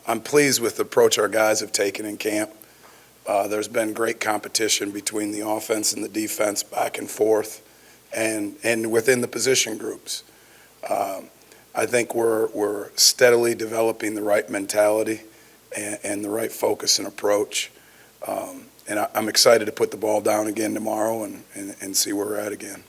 I'm pleased with the approach our guys have taken in camp. There's been great competition between the offense and the defense back and forth and within the position groups. I think we're steadily developing the right mentality and the right focus and approach. And I'm excited to put the ball down again tomorrow and see where we're at again.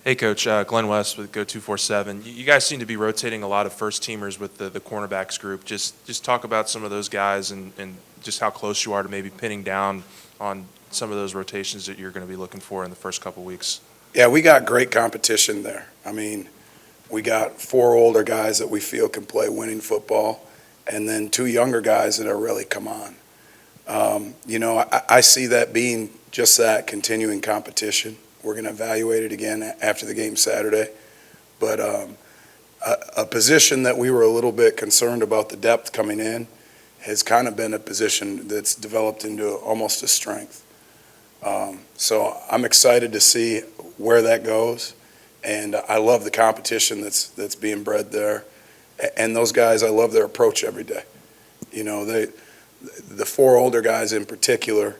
Hey, Coach. Glenn West with Go247. You guys seem to be rotating a lot of first-teamers with the cornerbacks group. Just talk about some of those guys and just how close you are to maybe pinning down on some of those rotations that you're going to be looking for in the first couple weeks. Yeah, we got great competition there. I mean, we got 4 older guys that we feel can play winning football, and then 2 younger guys that are really come on. I see that being just that, continuing competition. We're going to evaluate it again after the game Saturday. But a position that we were a little bit concerned about the depth coming in has kind of been a position that's developed into almost a strength. So I'm excited to see where that goes. And I love the competition that's being bred there. And those guys, I love their approach every day. The 4 older guys in particular,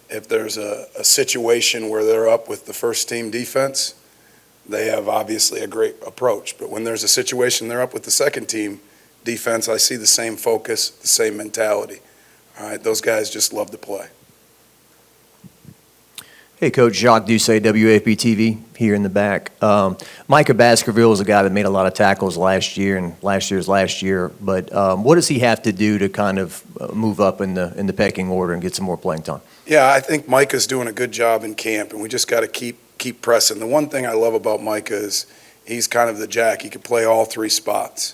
if there's a situation where they're up with the first team defense, they have obviously a great approach. But when there's a situation they're up with the second team defense, I see the same focus, the same mentality. All right, those guys just love to play. Hey, Coach, Jacques Doucet, WAFB-TV, here in the back. Micah Baskerville is a guy that made a lot of tackles last year and last year. But what does he have to do to kind of move up in the pecking order and get some more playing time? Yeah, I think Micah's doing a good job in camp, and we just got to keep pressing. The one thing I love about Micah is he's kind of the jack. He can play all 3 spots.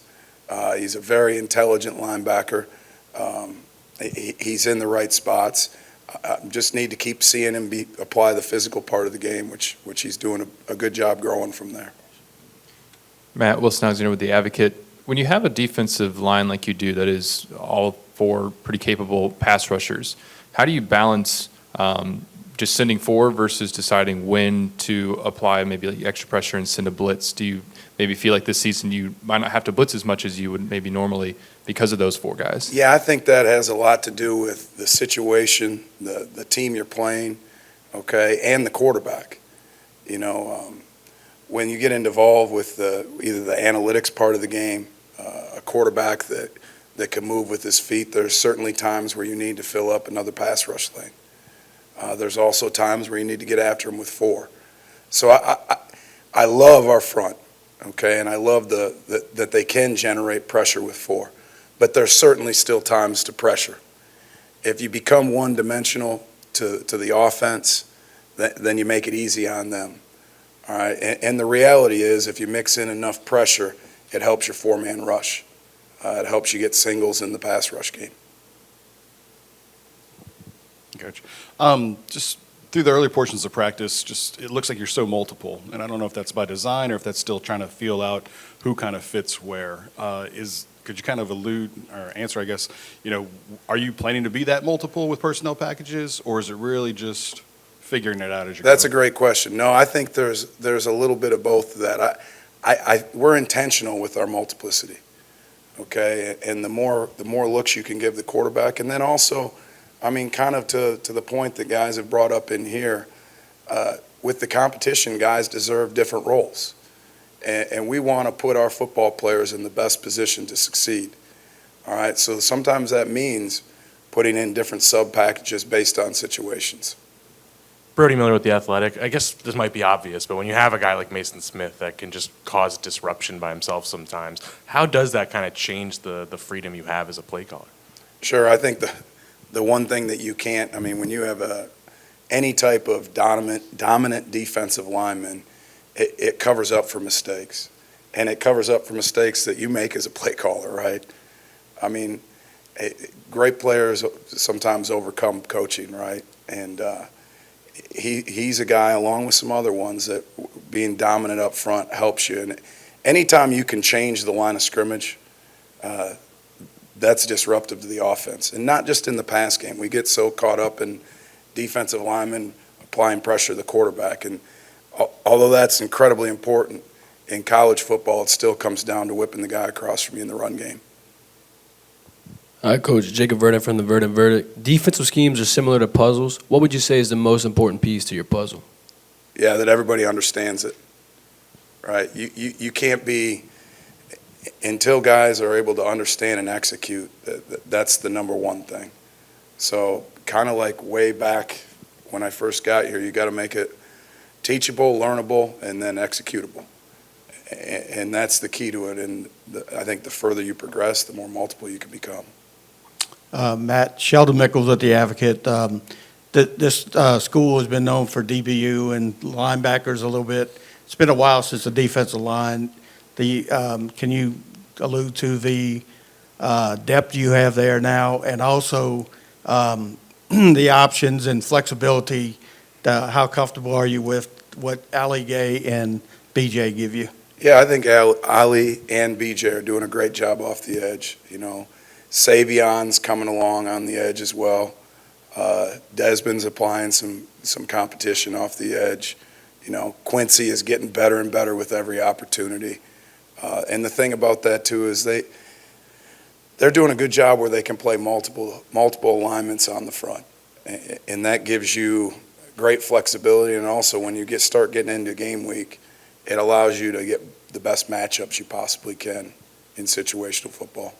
He's a very intelligent linebacker. He's in the right spots. Just need to keep seeing him apply the physical part of the game, which he's doing a good job growing from there. Matt Wilson-Alexander with The Advocate. When you have a defensive line like you do that is all 4 pretty capable pass rushers, how do you balance just sending 4 versus deciding when to apply maybe like extra pressure and send a blitz? Do you maybe feel like this season you might not have to blitz as much as you would maybe normally because of those 4 guys? Yeah, I think that has a lot to do with the situation, the team you're playing, okay, and the quarterback. When you get involved with either the analytics part of the game, a quarterback that can move with his feet, there's certainly times where you need to fill up another pass rush lane. There's also times where you need to get after him with 4. So I love our front, okay, and I love that they can generate pressure with 4. But there's certainly still times to pressure. If you become one-dimensional to the offense, then you make it easy on them. All right, and the reality is if you mix in enough pressure, it helps your 4-man rush. It helps you get singles in the pass rush game. Coach, just through the early portions of practice, it looks like you're so multiple, and I don't know if that's by design or if that's still trying to feel out who kind of fits where. Could you kind of allude or answer, I guess, are you planning to be that multiple with personnel packages, or is it really just figuring it out as you go? That's a great question. No, I think there's a little bit of both of that. We're intentional with our multiplicity, okay? And the more looks you can give the quarterback, and then also, I mean, kind of to the point that guys have brought up in here, with the competition, guys deserve different roles. And we want to put our football players in the best position to succeed. All right, so sometimes that means putting in different sub-packages based on situations. Brody Miller with The Athletic. I guess this might be obvious, but when you have a guy like Maason Smith that can just cause disruption by himself sometimes, how does that kind of change the freedom you have as a play caller? Sure, I think the one thing that you can't, I mean, when you have any type of dominant defensive lineman, it covers up for mistakes. And it covers up for mistakes that you make as a play caller, right? I mean, great players sometimes overcome coaching, right? And he's a guy, along with some other ones, that being dominant up front helps you. And anytime you can change the line of scrimmage, that's disruptive to the offense. And not just in the pass game. We get so caught up in defensive linemen applying pressure to the quarterback. And although that's incredibly important, in college football, it still comes down to whipping the guy across from you in the run game. All right, Coach. Jacob Verdant from the Verdant Verdict. Defensive schemes are similar to puzzles. What would you say is the most important piece to your puzzle? Yeah, that everybody understands it, right? You can't be, until guys are able to understand and execute, that's the number one thing. So kind of like way back when I first got here, you got to make it teachable, learnable, and then executable. And that's the key to it. And I think the further you progress, the more multiple you can become. Matt, Sheldon Mickles at the Advocate. This school has been known for DBU and linebackers a little bit. It's been a while since the defensive line. Can you allude to the depth you have there now, and also the options and flexibility? How comfortable are you with what Ali Gay and BJ give you? Yeah, I think Ali and BJ are doing a great job off the edge. You know, Savion's coming along on the edge as well. Desmond's applying some competition off the edge. You know, Quincy is getting better and better with every opportunity. And the thing about that too is they're doing a good job where they can play multiple alignments on the front, and that gives you great flexibility. And also, when you start getting into game week, it allows you to get the best matchups you possibly can in situational football.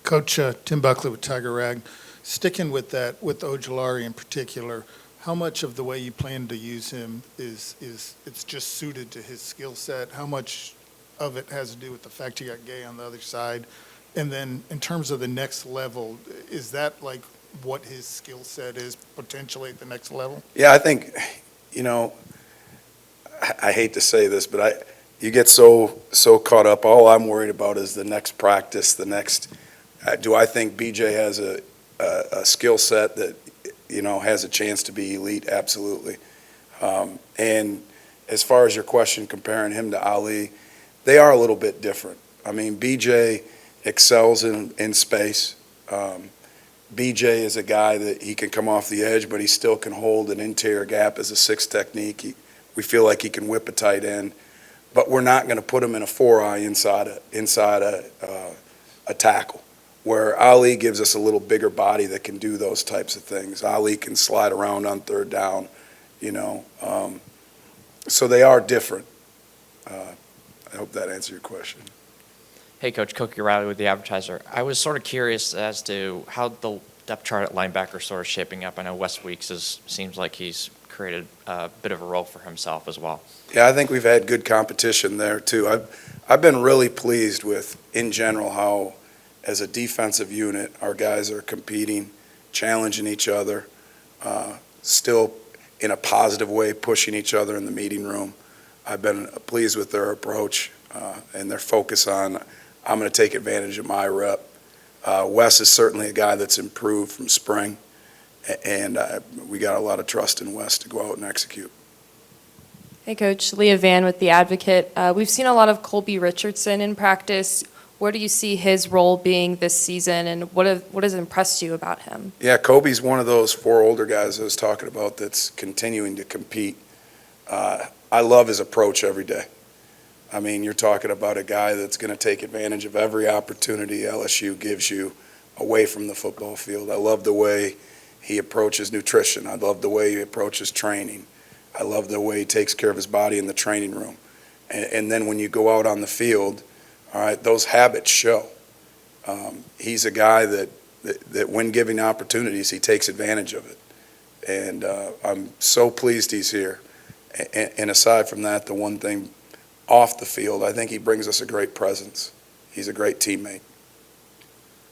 Coach Tim Buckley with Tiger Rag. Sticking with that, with Ojulari in particular, how much of the way you plan to use him is it's just suited to his skill set? How much of it has to do with the fact you got Gay on the other side? And then in terms of the next level, is that like what his skill set is potentially at the next level? Yeah, I think, you know, I hate to say this, but you get so caught up. All I'm worried about is the next practice, the next. Do I think BJ has a skill set that, you know, has a chance to be elite? Absolutely. And as far as your question, comparing him to Ali, they are a little bit different. I mean, BJ excels in space. BJ is a guy that he can come off the edge, but he still can hold an interior gap as a 6 technique. We feel like he can whip a tight end, but we're not going to put him in a 4-eye inside a tackle, where Ali gives us a little bigger body that can do those types of things. Ali can slide around on third down, you know. So they are different. I hope that answered your question. Hey, Coach Cookie Riley with The Advertiser. I was sort of curious as to how the depth chart at linebacker sort of shaping up. I know Wes Weeks seems like he's created a bit of a role for himself as well. Yeah, I think we've had good competition there too. I've been really pleased with, in general, how as a defensive unit our guys are competing, challenging each other, still in a positive way pushing each other in the meeting room. I've been pleased with their approach and their focus on, I'm going to take advantage of my rep. Wes is certainly a guy that's improved from spring, and we got a lot of trust in Wes to go out and execute. Hey, Coach. Leah Van with The Advocate. We've seen a lot of Colby Richardson in practice. Where do you see his role being this season, and what has impressed you about him? Yeah, Kobe's one of those 4 older guys I was talking about that's continuing to compete. I love his approach every day. I mean, you're talking about a guy that's going to take advantage of every opportunity LSU gives you away from the football field. I love the way he approaches nutrition. I love the way he approaches training. I love the way he takes care of his body in the training room. And then when you go out on the field, all right, those habits show. He's a guy that when given opportunities, he takes advantage of it. And I'm so pleased he's here. And aside from that, the one thing off the field, I think he brings us a great presence. He's a great teammate.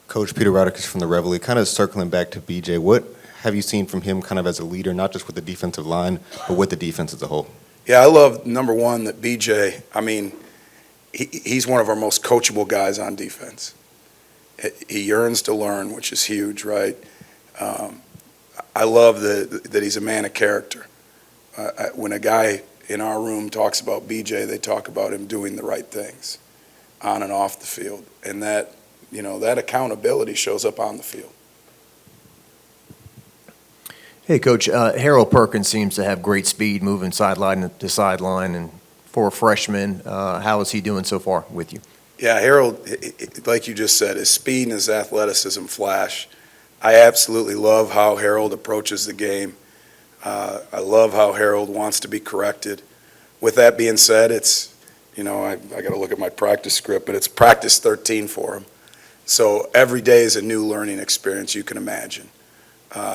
Coach Peter Rodriguez from the Reveille, kind of circling back to BJ, what have you seen from him kind of as a leader, not just with the defensive line, but with the defense as a whole? Yeah, I love, number one, that BJ, I mean, he's one of our most coachable guys on defense. He yearns to learn, which is huge, right? I love that he's a man of character. When a guy in our room talks about BJ, they talk about him doing the right things on and off the field. And that, you know, that accountability shows up on the field. Hey, Coach, Harold Perkins seems to have great speed moving sideline to sideline and for a freshman. How is he doing so far with you? Yeah, Harold, like you just said, his speed and his athleticism flash. I absolutely love how Harold approaches the game. I love how Harold wants to be corrected. With that being said, it's, I got to look at my practice script, but it's practice 13 for him. So every day is a new learning experience you can imagine.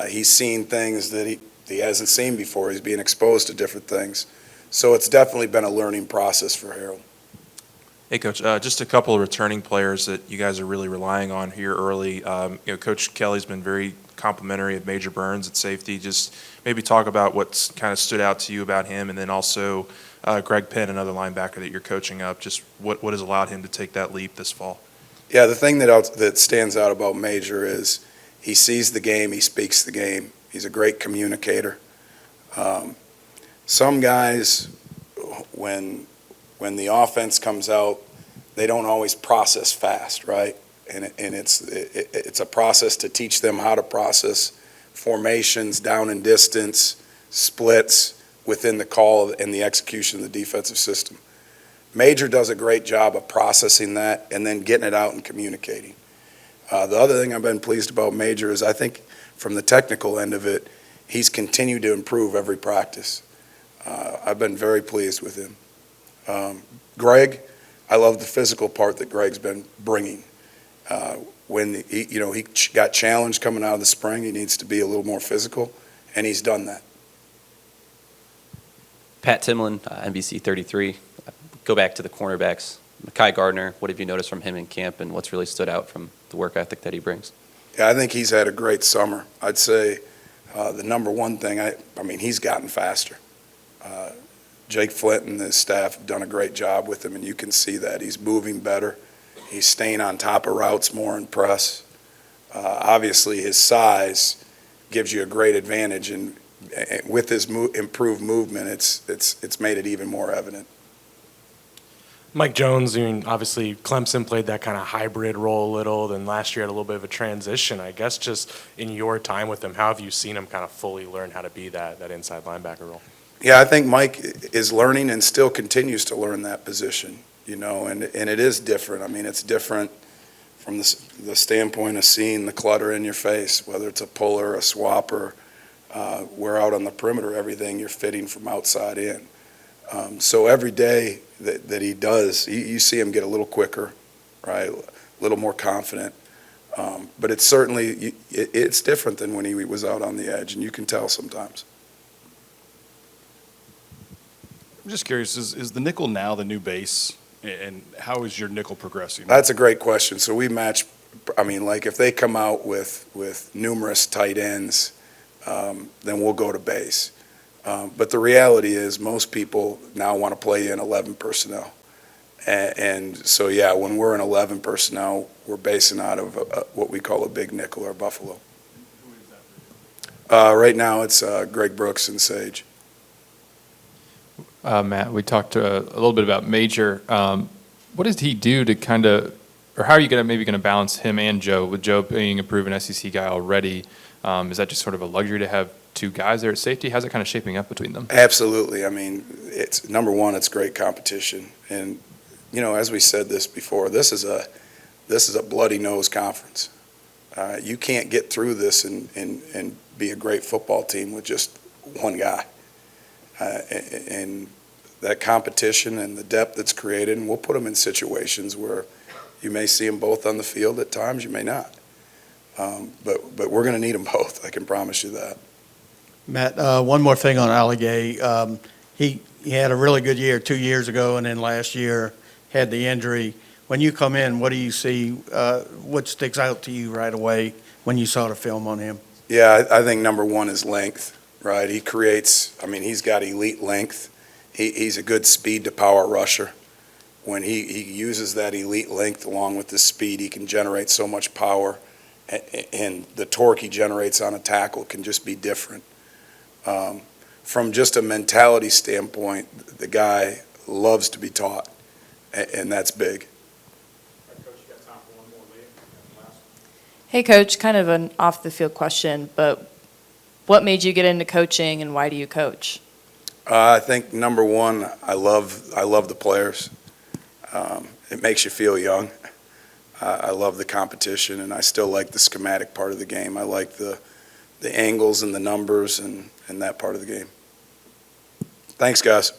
He's seen things that he hasn't seen before. He's being exposed to different things. So it's definitely been a learning process for Harold. Hey, Coach, just a couple of returning players that you guys are really relying on here early. Coach Kelly's been very complimentary of Major Burns at safety. Just maybe talk about what's kind of stood out to you about him, and then also Greg Penn, another linebacker that you're coaching up. Just what has allowed him to take that leap this fall? Yeah, the thing that stands out about Major is he sees the game, he speaks the game. He's a great communicator. Some guys, when the offense comes out, they don't always process fast, right? And it's a process to teach them how to process formations, down and distance, splits within the call and the execution of the defensive system. Major does a great job of processing that and then getting it out and communicating. The other thing I've been pleased about Major is I think from the technical end of it, he's continued to improve every practice. I've been very pleased with him. Greg, I love the physical part that Greg's been bringing. When he got challenged coming out of the spring, he needs to be a little more physical, and he's done that. Pat Timlin, NBC 33. Go back to the cornerbacks. Micah Gardner, what have you noticed from him in camp, and what's really stood out from the work ethic that he brings? Yeah, I think he's had a great summer. I'd say the number one thing, he's gotten faster. Jake Flint and his staff have done a great job with him, and you can see that. He's moving better. He's staying on top of routes more in press. Obviously, his size gives you a great advantage, and with his improved movement, it's made it even more evident. Mike Jones, obviously Clemson played that kind of hybrid role a little, then last year had a little bit of a transition. I guess just in your time with him, how have you seen him kind of fully learn how to be that inside linebacker role? Yeah, I think Mike is learning and still continues to learn that position, and it is different. It's different from the standpoint of seeing the clutter in your face, whether it's a puller, a swapper, we're out on the perimeter, everything you're fitting from outside in. So every day that he does, you see him get a little quicker, right, a little more confident. But it's certainly, it's different than when he was out on the edge, and you can tell sometimes. I'm just curious, is the nickel now the new base, and how is your nickel progressing? That's a great question. So we match, if they come out with numerous tight ends, then we'll go to base. But the reality is most people now want to play in 11 personnel. And so, yeah, when we're in 11 personnel, we're basing out of what we call a big nickel or buffalo. Who is that for you? Right now it's Greg Brooks and Sage. Matt, we talked a little bit about Major. What does he do to kind of, or how are you going to balance him and Joe, with Joe being a proven SEC guy already? Is that just sort of a luxury to have two guys there at safety? How's it kind of shaping up between them? Absolutely. It's number one, it's great competition. And, as we said this before, this is a bloody nose conference. You can't get through this and be a great football team with just one guy. And that competition and the depth that's created, and we'll put them in situations where you may see them both on the field at times, you may not. But we're going to need them both, I can promise you that. Matt, one more thing on Alligay. He had a really good year 2 years ago, and then last year had the injury. When you come in, what do you see? What sticks out to you right away when you saw the film on him? Yeah, I think number one is length, right? He creates, he's got elite length. He's a good speed to power rusher. When he uses that elite length along with the speed, he can generate so much power, and the torque he generates on a tackle can just be different. From just a mentality standpoint, the guy loves to be taught, and that's big. Hey, Coach, kind of an off-the-field question, but what made you get into coaching, and why do you coach? I think number one, I love the players. It makes you feel young. I love the competition, and I still like the schematic part of the game. I like the angles and the numbers and that part of the game. Thanks, guys.